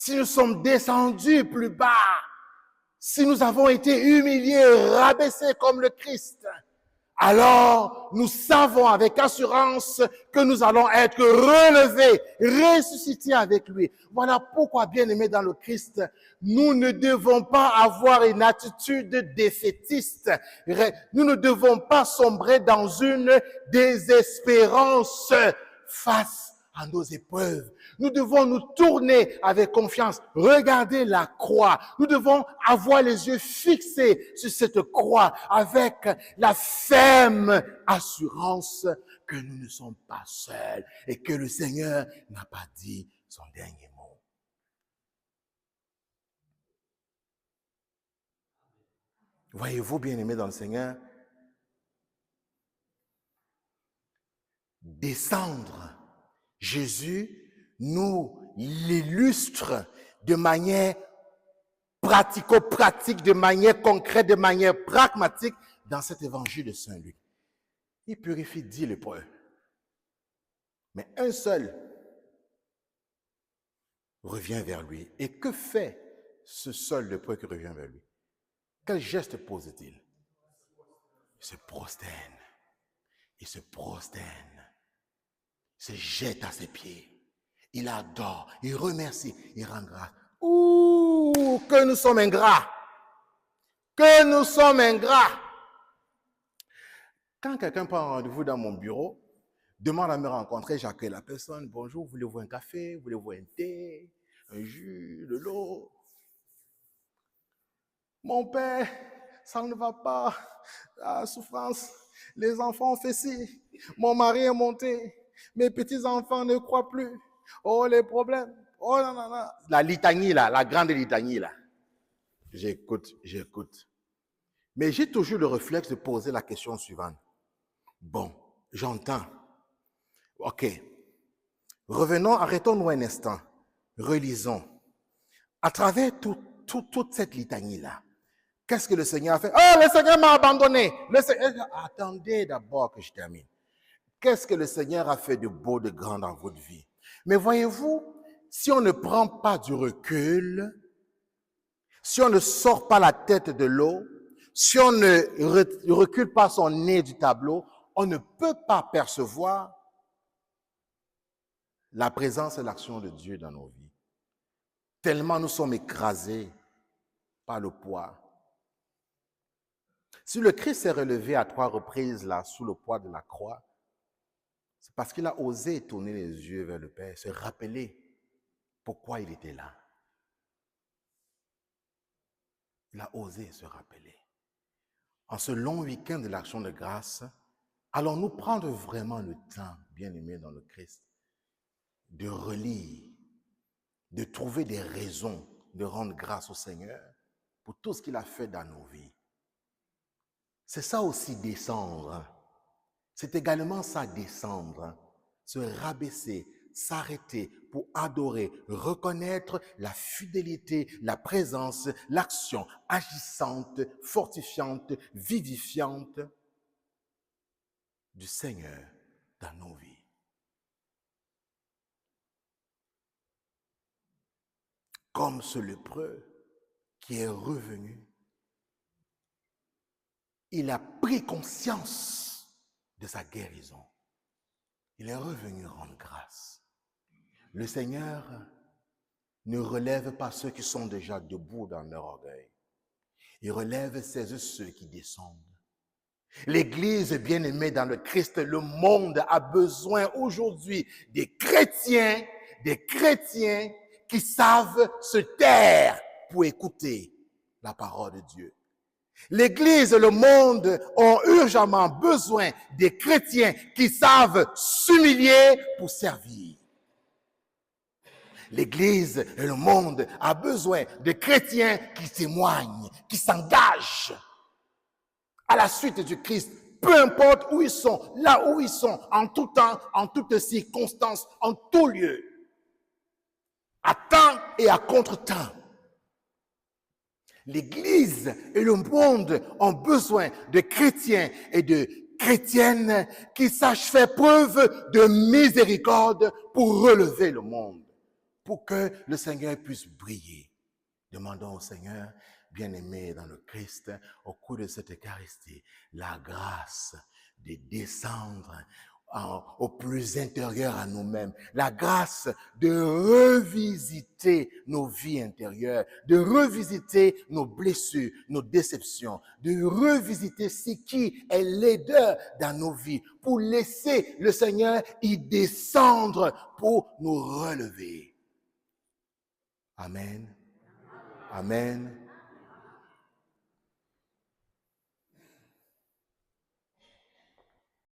si nous sommes descendus plus bas, si nous avons été humiliés, rabaissés comme le Christ, alors nous savons avec assurance que nous allons être relevés, ressuscités avec lui. Voilà pourquoi, bien-aimés dans le Christ, nous ne devons pas avoir une attitude défaitiste. Nous ne devons pas sombrer dans une désespérance face à nos épreuves. Nous devons nous tourner avec confiance, regarder la croix. Nous devons avoir les yeux fixés sur cette croix avec la ferme assurance que nous ne sommes pas seuls et que le Seigneur n'a pas dit son dernier mot. Voyez-vous, bien-aimés dans le Seigneur, descendre, Jésus nous l'illustre de manière pratico-pratique, de manière concrète, de manière pragmatique dans cet évangile de Saint Luc. Il purifie 10 lépreux. Mais un seul revient vers lui. Et que fait ce seul lépreux qui revient vers lui? Quel geste pose-t-il? Il se prosterne. Il se prosterne. Il se jette à ses pieds. Il adore, il remercie, il rend grâce. Ouh, que nous sommes ingrats! Que nous sommes ingrats! Quand quelqu'un prend rendez-vous dans mon bureau, demande à me rencontrer, j'accueille la personne. Bonjour, voulez-vous un café? Voulez-vous un thé? Un jus? De l'eau? Mon père, ça ne va pas. La souffrance. Les enfants ont fait ci. Mon mari est monté. Mes petits-enfants ne croient plus. Oh, les problèmes. Oh, non, non, non. La litanie, là, la grande litanie, là. J'écoute. Mais j'ai toujours le réflexe de poser la question suivante. Bon, j'entends. OK. Revenons, arrêtons-nous un instant. Relisons. À travers toute cette litanie-là, qu'est-ce que le Seigneur a fait? Oh, le Seigneur m'a abandonné. Attendez d'abord que je termine. Qu'est-ce que le Seigneur a fait de beau, de grand dans votre vie? Mais voyez-vous, si on ne prend pas du recul, si on ne sort pas la tête de l'eau, si on ne recule pas son nez du tableau, on ne peut pas percevoir la présence et l'action de Dieu dans nos vies. Tellement nous sommes écrasés par le poids. Si le Christ s'est relevé à 3 reprises là, sous le poids de la croix, c'est parce qu'il a osé tourner les yeux vers le Père, se rappeler pourquoi il était là. Il a osé se rappeler. En ce long week-end de l'action de grâce, allons-nous prendre vraiment le temps, bien-aimés dans le Christ, de relire, de trouver des raisons de rendre grâce au Seigneur pour tout ce qu'il a fait dans nos vies. C'est ça aussi descendre. C'est également ça descendre, se rabaisser, s'arrêter pour adorer, reconnaître la fidélité, la présence, l'action agissante, fortifiante, vivifiante du Seigneur dans nos vies. Comme ce lépreux qui est revenu, il a pris conscience de sa guérison. Il est revenu rendre grâce. Le Seigneur ne relève pas ceux qui sont déjà debout dans leur orgueil. Il relève ceux qui descendent. L'Église bien-aimée dans le Christ, le monde a besoin aujourd'hui des chrétiens qui savent se taire pour écouter la parole de Dieu. L'Église et le monde ont urgemment besoin des chrétiens qui savent s'humilier pour servir. L'Église et le monde a besoin de chrétiens qui témoignent, qui s'engagent à la suite du Christ, peu importe où ils sont, là où ils sont, en tout temps, en toutes circonstances, en tout lieu, à temps et à contre-temps. L'Église et le monde ont besoin de chrétiens et de chrétiennes qui sachent faire preuve de miséricorde pour relever le monde, pour que le Seigneur puisse briller. Demandons au Seigneur, bien-aimé dans le Christ, au cours de cette Eucharistie, la grâce de descendre au plus intérieur à nous-mêmes, la grâce de revisiter nos vies intérieures, de revisiter nos blessures, nos déceptions, de revisiter ce qui est laideur dans nos vies, pour laisser le Seigneur y descendre pour nous relever. Amen. Amen.